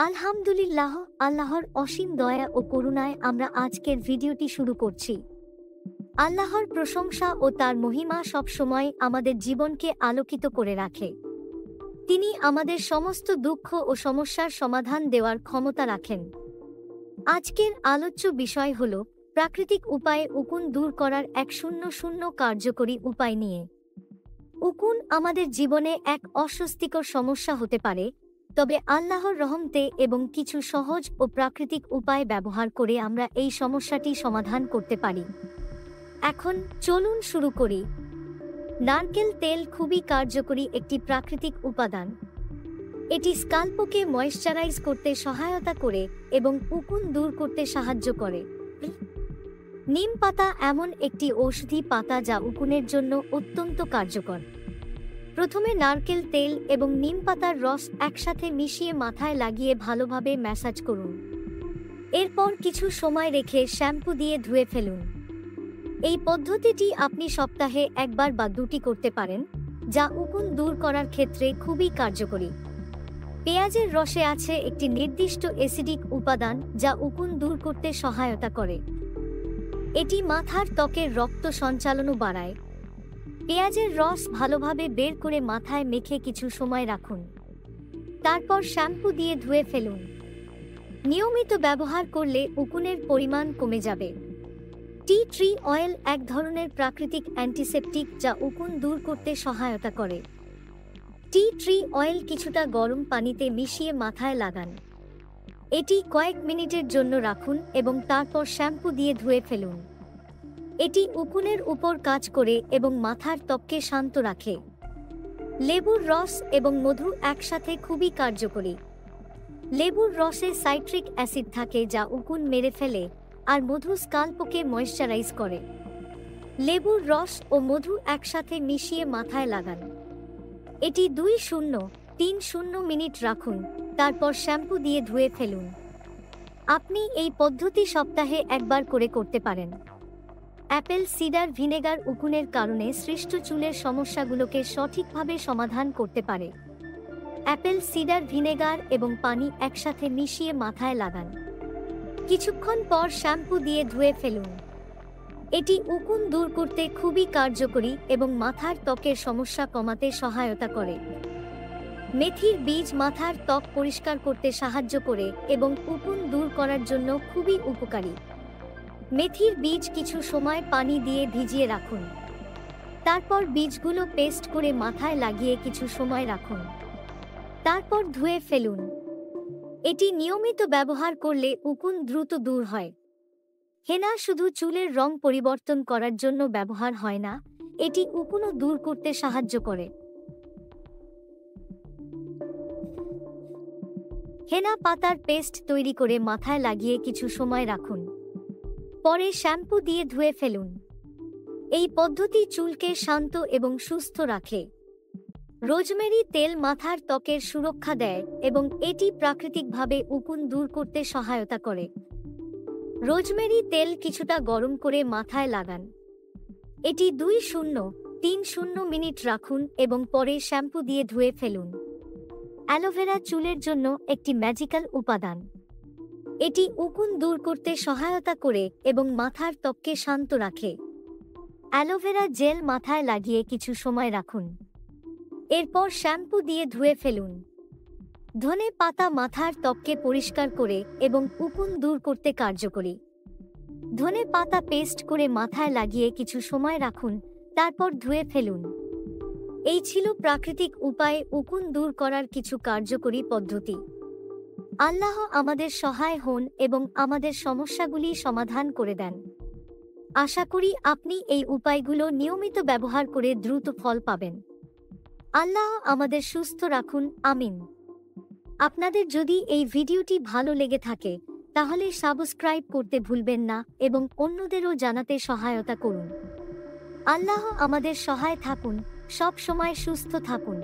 আলহামদুলিল্লাহ, আল্লাহর অসীম দয়া ও করুণায় আমরা আজকের ভিডিওটি শুরু করছি। আল্লাহর প্রশংসা ও তার মহিমা সবসময় আমাদের জীবনকে আলোকিত করে রাখে। তিনি আমাদের সমস্ত দুঃখ ও সমস্যার সমাধান দেওয়ার ক্ষমতা রাখেন। আজকের আলোচ্য বিষয় হল প্রাকৃতিক উপায়ে উকুন দূর করার এক শূন্য কার্যকরী উপায় নিয়ে। উকুন আমাদের জীবনে এক অস্বস্তিকর সমস্যা হতে পারে, তবে আল্লাহর রহমতে এবং কিছু সহজ ও প্রাকৃতিক উপায় ব্যবহার করে আমরা এই সমস্যাটি সমাধান করতে পারি। এখন চলুন শুরু করি। নারকেল তেল খুবই কার্যকরী একটি প্রাকৃতিক উপাদান। এটি স্কাল্পকে ময়েশ্চারাইজ করতে সহায়তা করে এবং উকুন দূর করতে সাহায্য করে। নিম পাতা এমন একটি ঔষধি পাতা যা উকুনের জন্য অত্যন্ত কার্যকর। প্রথমে নারকেল তেল এবং নিম পাতার রস একসাথে মিশিয়ে মাথায় লাগিয়ে ভালোভাবে ম্যাসাজ করুন। এরপর কিছু সময় রেখে শ্যাম্পু দিয়ে ধুয়ে ফেলুন। এই পদ্ধতিটি আপনি সপ্তাহে একবার বা দুটি করতে পারেন, যা উকুন দূর করার ক্ষেত্রে খুবই কার্যকরী। পেঁয়াজের রসে আছে একটি নির্দিষ্ট অ্যাসিডিক উপাদান যা উকুন দূর করতে সহায়তা করে। এটি মাথার ত্বকের রক্ত সঞ্চালনও বাড়ায়। পেঁয়াজের রস ভালোভাবে বের করে মাথায় মেখে কিছু সময় রাখুন। তারপর শ্যাম্পু দিয়ে ধুয়ে ফেলুন। নিয়মিত ব্যবহার করলে উকুনের পরিমাণ কমে যাবে। টি ট্রি অয়েল এক ধরনের প্রাকৃতিক অ্যান্টিসেপটিক যা উকুন দূর করতে সহায়তা করে। টি ট্রি অয়েল কিছুটা গরম পানিতে মিশিয়ে মাথায় লাগান। এটি কয়েক মিনিটের জন্য রাখুন এবং তারপর শ্যাম্পু দিয়ে ধুয়ে ফেলুন। এটি উকুনের উপর কাজ করে এবং মাথার ত্বককে শান্ত রাখে। লেবুর রস এবং মধু একসাথে খুবই কার্যকরী। লেবুর রসে সাইট্রিক অ্যাসিড থাকে যা উকুন মেরে ফেলে, আর মধু স্কাল্পকে ময়েশ্চারাইজ করে। লেবুর রস ও মধু একসাথে মিশিয়ে মাথায় লাগান। এটি 2-3 মিনিট রাখুন, তারপর শ্যাম্পু দিয়ে ধুয়ে ফেলুন। আপনি এই পদ্ধতি সপ্তাহে একবার করে করতে পারেন। অ্যাপেল সিডার ভিনেগার উকুনের কারণে সৃষ্ট চুলের সমস্যাগুলোকে সঠিকভাবে সমাধান করতে পারে। অ্যাপেল সিডার ভিনেগার এবং পানি একসাথে মিশিয়ে মাথায় লাগান। কিছুক্ষণ পর শ্যাম্পু দিয়ে ধুয়ে ফেলুন। এটি উকুন দূর করতে খুবই কার্যকরী এবং মাথার ত্বকের সমস্যা কমাতে সহায়তা করে। মেথির বীজ মাথার ত্বক পরিষ্কার করতে সাহায্য করে এবং উকুন দূর করার জন্য খুবই উপকারী। মেথির বীজ কিছু সময় পানি দিয়ে ভিজিয়ে রাখুন। তারপর বীজগুলো পেস্ট করে মাথায় লাগিয়ে কিছু সময় রাখুন। তারপর ধুয়ে ফেলুন। এটি নিয়মিত ব্যবহার করলে উকুন দ্রুত দূর হয়। হেনা শুধু চুলের রং পরিবর্তন করার জন্য ব্যবহার হয় না, এটি উকুনও দূর করতে সাহায্য করে। হেনা পাতার পেস্ট তৈরি করে মাথায় লাগিয়ে কিছু সময় রাখুন। পরে শ্যাম্পু দিয়ে ধুয়ে ফেলুন। এই পদ্ধতি চুলকে শান্ত এবং সুস্থ রাখে। রোজমেরি তেল মাথার ত্বকের সুরক্ষা দেয় এবং এটি প্রাকৃতিকভাবে উকুন দূর করতে সহায়তা করে। রোজমেরি তেল কিছুটা গরম করে মাথায় লাগান। এটি 2-3 মিনিট রাখুন এবং পরে শ্যাম্পু দিয়ে ধুয়ে ফেলুন। অ্যালোভেরা চুলের জন্য একটি ম্যাজিক্যাল উপাদান। এটি উকুন দূর করতে সহায়তা করে এবং মাথার ত্বককে শান্ত রাখে। অ্যালোভেরা জেল মাথায় লাগিয়ে কিছু সময় রাখুন। এরপর শ্যাম্পু দিয়ে ধুয়ে ফেলুন। ধনে পাতা মাথার ত্বককে পরিষ্কার করে এবং উকুন দূর করতে কার্যকরী। ধনে পাতা পেস্ট করে মাথায় লাগিয়ে কিছু সময় রাখুন, তারপর ধুয়ে ফেলুন। এই ছিল প্রাকৃতিক উপায়ে উকুন দূর করার কিছু কার্যকরী পদ্ধতি। আল্লাহ আমাদের সহায় হন এবং আমাদের সমস্যাগুলি সমাধান করে দেন। আশা করি আপনি এই উপায়গুলো নিয়মিত ব্যবহার করে দ্রুত ফল পাবেন। আল্লাহ আমাদের সুস্থ রাখুন, আমিন। আপনাদের যদি এই ভিডিওটি ভালো লেগে থাকে তাহলে সাবস্ক্রাইব করতে ভুলবেন না এবং অন্যদেরও জানাতে সহায়তা করুন। আল্লাহ আমাদের সহায় থাকুন, সব সময় সুস্থ থাকুন।